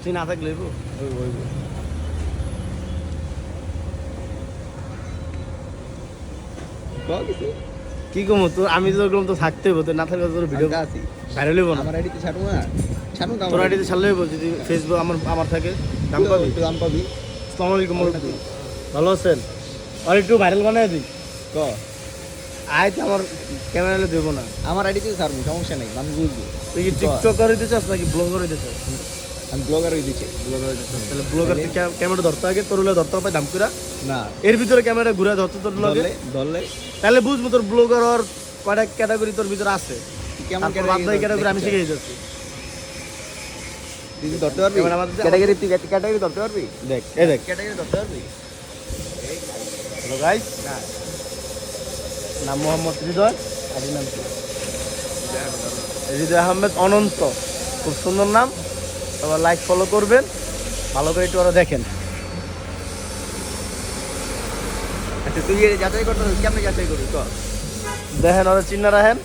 তুই না থাকলে কি কমো তোর আমি তো তো থাকতে হইব তোর না থাকলে তোর ভিডিও ভাইরাল হইব না আমার আইডিতে ছাড়বো না ছাড়বো না তোর আইডিতে ছাড়লে হইব যদি ফেসবুক আমার থাকে দাম পাবি একটু দাম পাবি আসসালামু আলাইকুম ভালো আছেন আর একটু ভাইরাল বানায় দিই ক আয় তো আমার ক্যামেরা দেবো না আমার আইডিতে ছাড়বো সমস্যা নেই আমি বুঝবো তুই কি টিকটকার হইতে চাস নাকি ব্লগার হইতে চাস আমি ব্লগার হয়ে দিচ্ছি তাহলে ব্লগার ক্যামেরা ধরতে আগে তোর হলে ধরতে হবে দাম করে না এর ভিতরে ক্যামেরা ঘুরে ধরতে তোর লগে ধরলে তাহলে বুঝবো তোর ব্লগার আর কয়টা ক্যাটাগরি তোর ভিতরে আছে কেমন ক্যাটাগরি আমি শিখে যাচ্ছি তুই ধরতে পারবি ক্যাটাগরি ক্যাটাগরি ধরতে পারবি দেখ এই দেখ ক্যাটাগরি ধরতে পারবি হ্যালো গাইস নাম মোহাম্মদ হৃদয় আদি নাম কি হৃদয় আহমেদ অনন্ত খুব সুন্দর নাম সবাই লাইক ফলো করবেন ভালো করে একটু ওরা দেখেন আচ্ছা তুই যাচাই করতে কেমন যাচাই করবি ক দেখেন ওরা চিন্না রাখেন